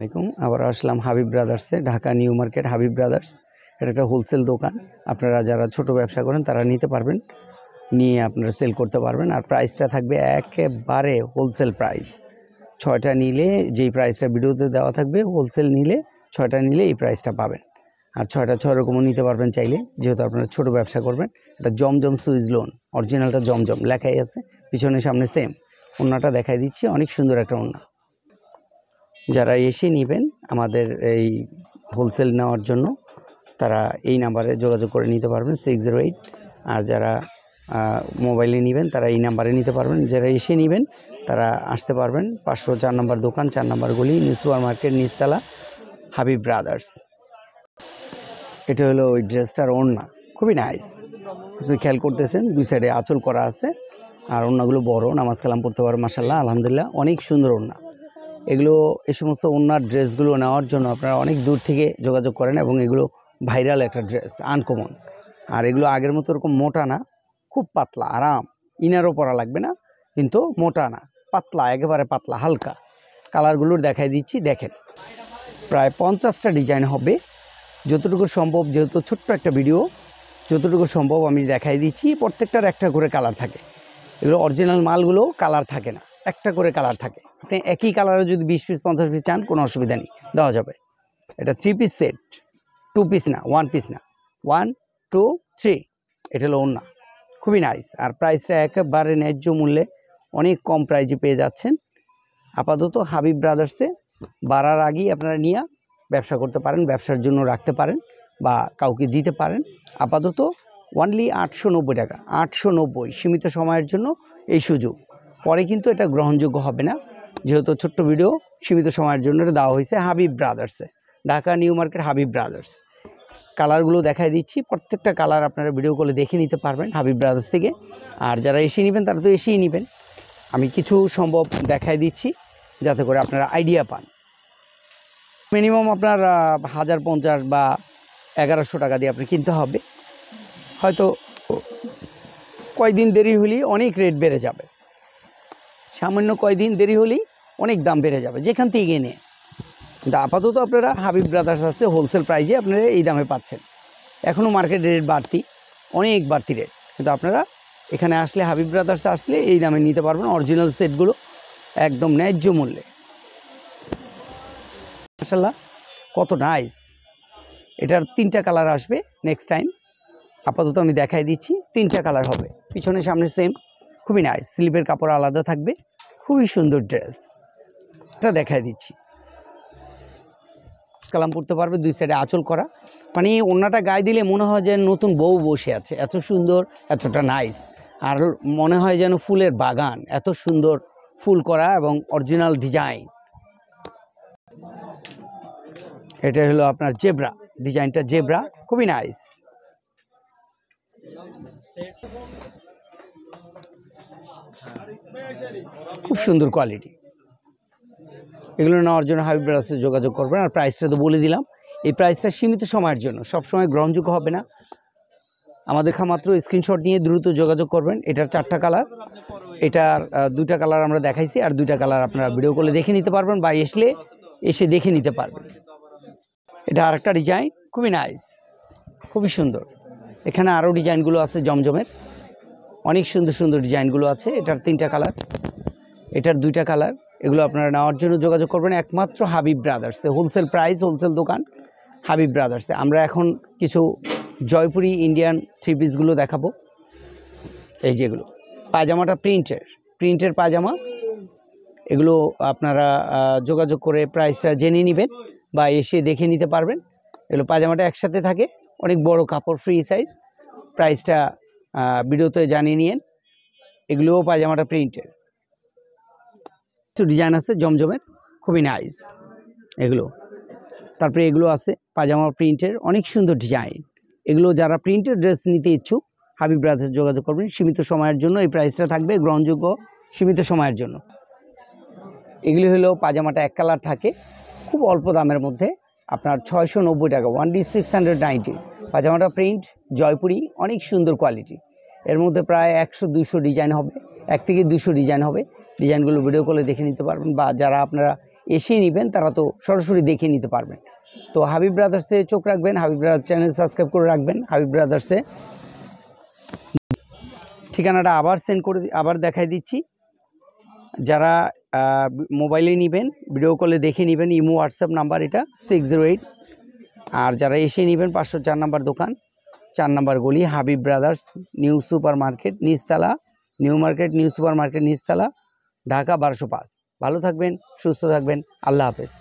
আসসালামু আলাইকুম। আবার আসলাম হাবিব ব্রাদার্সে, Dhaka new market Habib brothers. এটা একটা হোলসেল দোকান। আপনারা যারা ছোট ব্যবসা করেন তারা নিতে পারবেন, নিয়ে আপনারা সেল করতে পারবেন। আর প্রাইসটা থাকবে একেবারে হোলসেল প্রাইস। 6টা নিলে যেই প্রাইসটা ভিডিওতে দেওয়া থাকবে, হোলসেল নিলে 6টা নিলে এই প্রাইসটা পাবেন। আর 6টা 6 রকমও নিতে পারবেন চাইলে, যেহেতু আপনারা ছোট ব্যবসা করবেন। এটা জমজম সুইজ লোন, অরিজিনালটা জমজম লেখাই আছে, পিছনে সামনে সেম। ওড়নাটা দেখাই দিচ্ছি, অনেক সুন্দর একটা ওড়না। যারা এসে নেবেন আমাদের এই হোলসেল নেওয়ার জন্য, তারা এই নাম্বারে যোগাযোগ করে নিতে পারবেন 608। আর যারা মোবাইলে নেবেন তারা এই নাম্বারে নিতে পারবেন। যারা এসে নেবেন তারা আসতে পারবেন 504 নম্বর দোকান, 4 নম্বর গলি, নিউ সুপার মার্কেট, নিচতলা, হাবিব ব্রাদার্স। এটা হলো ওই ড্রেসটার ওড়না, খুবই নাইস। আপনি খেয়াল করতেছেন দুই সাইডে আঁচল করা আছে, আর ওড়নাগুলো বড়, নামাজ কালাম পড়তে পারবেন মাশাআল্লাহ, আলহামদুলিল্লাহ, অনেক সুন্দর ওড়না। এগুলো এই সমস্ত ওড়নার ড্রেসগুলো নেওয়ার জন্য আপনারা অনেক দূর থেকে যোগাযোগ করেন, এবং এগুলো ভাইরাল একটা ড্রেস, আনকমন। আর এগুলো আগের মতো এরকম মোটা না, খুব পাতলা, আরাম। ইনারও পরা লাগবে না, কিন্তু মোটা না, পাতলা, একেবারে পাতলা, হালকা। কালারগুলোর দেখাই দিচ্ছি, দেখেন। প্রায় 50টা ডিজাইন হবে, যতটুকু সম্ভব, যেহেতু ছোট্ট একটা ভিডিও, যতটুকু সম্ভব আমি দেখাই দিচ্ছি। প্রত্যেকটার একটা করে কালার থাকে। এগুলো অরিজিনাল মালগুলো কালার থাকে না, একটা করে কালার থাকে। আপনি একই কালারে যদি 20 পিস 50 পিস চান, কোনো অসুবিধা নেই, দেওয়া যাবে। এটা 3 পিস সেট, 2 পিস না, 1 পিস না, 1 2 3। এটা হলো ওড়না, খুবই নাইস। আর প্রাইসটা একেবারে ন্যায্য মূল্যে, অনেক কম প্রাইজে পেয়ে যাচ্ছেন। আপাতত হাবিব ব্রাদার্সে বাড়ার আগেই আপনারা নিয়ে ব্যবসা করতে পারেন, ব্যবসার জন্য রাখতে পারেন বা কাউকে দিতে পারেন। আপাতত অনলি 890 টাকা, 890, সীমিত সময়ের জন্য এই সুযোগ। পরে কিন্তু এটা গ্রহণযোগ্য হবে না, যেহেতু ছোট্ট ভিডিও, সীমিত সময়ের জন্য এটা দেওয়া হয়েছে হাবিব ব্রাদার্সে, Dhaka new market Habib brothers. কালারগুলো দেখাই দিচ্ছি, প্রত্যেকটা কালার আপনারা ভিডিও কলে দেখে নিতে পারবেন হাবিব ব্রাদার্স থেকে। আর যারা এসে নেবেন তারা তো এসেই নেবেন, আমি কিছু সম্ভব দেখাই দিচ্ছি যাতে করে আপনারা আইডিয়া পান। মিনিমাম আপনার 1050 বা 1100 টাকা দিয়ে আপনি কিনতে হবে। হয়তো কয়দিন দেরি হলেই অনেক রেট বেড়ে যাবে, সামান্য কয়দিন দেরি হলেই অনেক দাম বেড়ে যাবে যেখান থেকে নিয়ে। কিন্তু আপাতত আপনারা হাবিব ব্রাদার্স আছে, হোলসেল প্রাইজে আপনারা এই দামে পাচ্ছেন। এখনও মার্কেট রেট বাড়তি, অনেক বাড়তি রেট, কিন্তু আপনারা এখানে আসলে, হাবিব ব্রাদার্সে আসলে এই দামে নিতে পারবেন অরিজিনাল সেটগুলো একদম ন্যায্য মূল্যে। মাশাআল্লাহ, কত নাইস। এটার 3টা কালার আসবে নেক্সট টাইম। আপাতত আমি দেখাই দিচ্ছি, 3টা কালার হবে, পিছনে সামনে সেম, খুবই নাইস। স্লিপের কাপড় আলাদা থাকবে, খুবই সুন্দর ড্রেস। এটা দেখাই দিচ্ছি, কালাম পরতে পারবে, দুই সাইডে আঁচল করা, মানে ওড়নাটা গায়ে দিলে মনে হয় যেন নতুন বউ বসে আছে, এত সুন্দর, এতটা নাইস। আর মনে হয় যেন ফুলের বাগান, এত সুন্দর ফুল করা এবং অরিজিনাল ডিজাইন। এটা হলো আপনার জেব্রা, ডিজাইনটা জেব্রা, খুবই নাইস। খুব সুন্দর কোয়ালিটি। এগুলো নেওয়ার জন্য হাবিব ব্রাদার্সে যোগাযোগ করবেন। আর প্রাইসটা তো বলে দিলাম, এই প্রাইসটা সীমিত সময়ের জন্য, সবসময় গ্রহণযোগ্য হবে না। আমাদের মাত্র স্ক্রিনশট নিয়ে দ্রুত যোগাযোগ করবেন। এটার 4টা কালার, এটার 2টা কালার আমরা দেখাইছি, আর 2টা কালার আপনারা ভিডিও কলে দেখে নিতে পারবেন বা এসে দেখে নিতে পারবেন। এটা আরেকটা ডিজাইন, খুবই নাইস, খুবই সুন্দর। এখানে আরও ডিজাইনগুলো আছে জমজমের, অনেক সুন্দর সুন্দর ডিজাইনগুলো আছে। এটার 3টা কালার, এটার 2টা কালার। এগুলো আপনারা নেওয়ার জন্য যোগাযোগ করবেন একমাত্র হাবিব ব্রাদার্সে, হোলসেল প্রাইস, হোলসেল দোকান হাবিব ব্রাদার্সে। আমরা এখন কিছু জয়পুরি ইন্ডিয়ান 3 পিসগুলো দেখাবো। এই যেগুলো পায়জামাটা প্রিন্টের পায়জামা, এগুলো আপনারা যোগাযোগ করে প্রাইসটা জেনে নেবেন বা এসে দেখে নিতে পারবেন। এগুলো পায়জামাটা একসাথে থাকে, অনেক বড় কাপড়, ফ্রি সাইজ। প্রাইসটা ভিডিওতে জানিয়ে নিন। এগুলোও পায়জামাটা প্রিন্টের, কিছু ডিজাইন আছে জমজমের, খুবই নাইস এগুলো। তারপরে এগুলো আছে পায়জামা প্রিন্টের, অনেক সুন্দর ডিজাইন। এগুলো যারা প্রিন্টের ড্রেস নিতে ইচ্ছুক, হাবিব ব্রাদার্সে যোগাযোগ করবেন। সীমিত সময়ের জন্য এই প্রাইসটা থাকবে, গ্রহণযোগ্য, সীমিত সময়ের জন্য। এগুলি হলো পায়জামাটা এক কালার থাকে, খুব অল্প দামের মধ্যে, আপনার 690 টাকা, 1690। পায়জামাটা প্রিন্ট জয়পুরি, অনেক সুন্দর কোয়ালিটি। এর মধ্যে প্রায় 100-200 ডিজাইন হবে, 1 থেকে 200 ডিজাইন হবে। ডিজাইনগুলো ভিডিও কলে দেখে নিতে পারবেন, বা যারা আপনারা এসে নেবেন তারা তো সরাসরি দেখে নিতে পারবেন। তো হাবিব ব্রাদার্সে চোখ রাখবেন, হাবিব ব্রাদার্স চ্যানেল সাবস্ক্রাইব করে রাখবেন। হাবিব ব্রাদার্সে ঠিকানাটা আবার দেখাই দিচ্ছি। যারা মোবাইলে নেবেন ভিডিও কলে দেখে নেবেন, ইমো হোয়াটসঅ্যাপ নাম্বার এটা 608। আর যারা এসে নেবেন 504 নাম্বার দোকান, 4 নাম্বার গলি, Habib brothers new super market নিচতলা, নিউ সুপার মার্কেট নিচতলা, ঢাকা 1205। ভালো থাকবেন, সুস্থ থাকবেন, আল্লাহ হাফেজ।